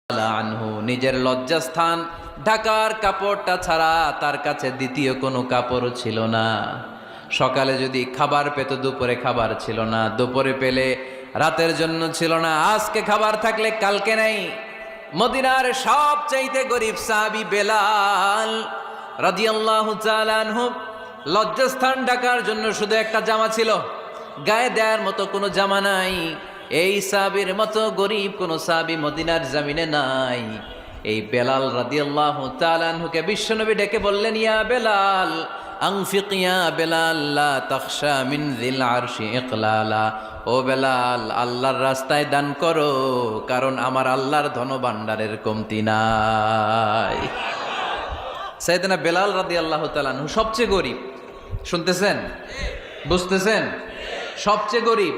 আনহু নিজের লজ্জাস্থান ঢাকার কাপড়টা ছাড়া তার কাছে দ্বিতীয় কোনো কাপড় ছিল না। সকালে যদি খাবার পেত, দুপুরে খাবার ছিল না, দুপুরে পেলে রাতের জন্য ছিল না, আজকে খাবার থাকলে কালকে নেই। মদিনার সবচাইতে গরিব সাহাবী বেলাল রাদিয়াল্লাহু তাআলা আনহু লজ্জাস্থান ঢাকার জন্য শুধু একটা জামা ছিল, গায়ে দেওয়ার মতো কোনো জামা নাই। এই সাহাবীর মতো গরিব কোন সাহাবী মদিনার জমিনে নাই। এই বেলাল রাদিয়াল্লাহু তাআলা আনহুকে বিশ্বনবী ডেকে বললেন, ইয়া বেলাল আনফিক ইয়া বেলাল লা তাখশা মিন যিল আরশি ইকলালা। ও বেলাল, আল্লাহর রাস্তায় দান করো, কারণ আমার আল্লাহর ধনভাণ্ডারের কমতি নাই। সাইয়েদনা বেলাল রাদিয়াল্লাহু তাআলা আনহু সবচেয়ে গরিব। শুনতেছেন? বুঝতেছেন? সবচেয়ে গরিব।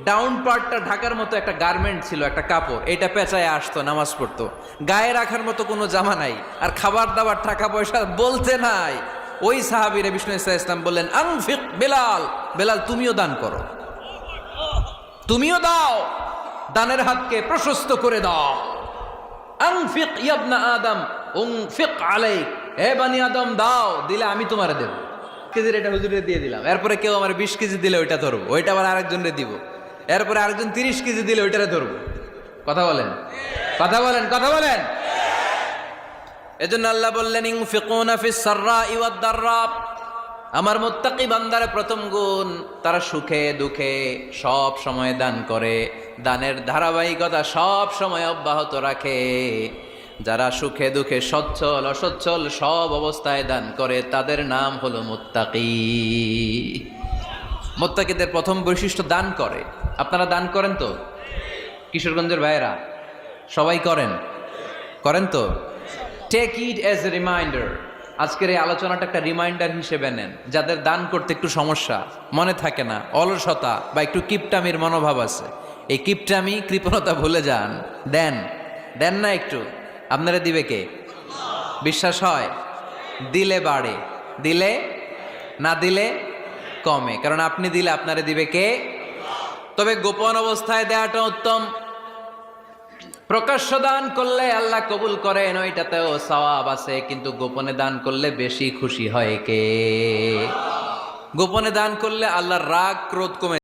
ডাউন পার্টটা ঢাকার মতো একটা গার্মেন্ট ছিল, একটা কাপড়, এটা পেঁচায় আসতো, নামাজ পড়তো। গায়ে রাখার মতো কোনো জামা নাই, আর খাবার দাবার টাকা পয়সা বলতে নাই। ওই সাহাবীরে বিষ্ণু ইসলাম বললেন, আনফিক বেলাল, বেলাল তুমিও দান করো, তুমিও দাও, দানের হাতকে প্রশস্ত করে দাও। আনফিক ইবনা আদম উনফিক আলাইক, হে বানি আদম দাও, দিলে আমি তোমারে দেব। কেজির এটা হুজুরে দিয়ে দিলাম, এরপরে কেউ আমার 20 কেজি দিলে ওইটা ধরবো, ওইটা আবার আরেকজনরে দিব, এরপরে আরেকজন 30 কেজি দিলে ওইটারে ধরবো। কথা বলেন, কথা বলেন, কথা বলেন। এজন্য আল্লাহ বললেন, ইনফিকুনা ফিস সাররাই ওয়াদ দাররা। আমার মুত্তাকি বান্দার প্রথম গুণ, তারা সুখে দুঃখে সব সময় দান করে, দানের ধারাবাহিকতা সব সময় অব্যাহত রাখে। যারা সুখে দুঃখে সচ্ছল অসচ্ছল সব অবস্থায় দান করে, তাদের নাম হলো মুত্তাকি। মুত্তাকিদের প্রথম বৈশিষ্ট্য দান করে। আপনারা দান করেন তো? কিশোরগঞ্জের ভাইয়েরা সবাই করেন? করেন তো? Take it as a reminder. আজকের এই আলোচনাটা একটা রিমাইন্ডার হিসেবে নেন। যাদের দান করতে একটু সমস্যা, মনে থাকে না, অলসতা বা একটু কিপটামির মনোভাব আছে, এই কিপটামি কৃপণতা ভুলে যান। দেন, দেন না একটু, আপনারা দিবে কে? বিশ্বাস হয়? দিলে বাড়ে, দিলে না দিলে কমে, কারণ আপনি দিলে আপনারে দিবে কে? তবে গোপন অবস্থায় দেওয়াটা উত্তম। প্রকাশ্য দান করলে আল্লাহ কবুল করেন, ওইটাতেও সওয়াব আছে, কিন্তু গোপনে দান করলে বেশি খুশি হয় কে? গোপনে দান করলে আল্লাহর রাগ ক্রোধ কমে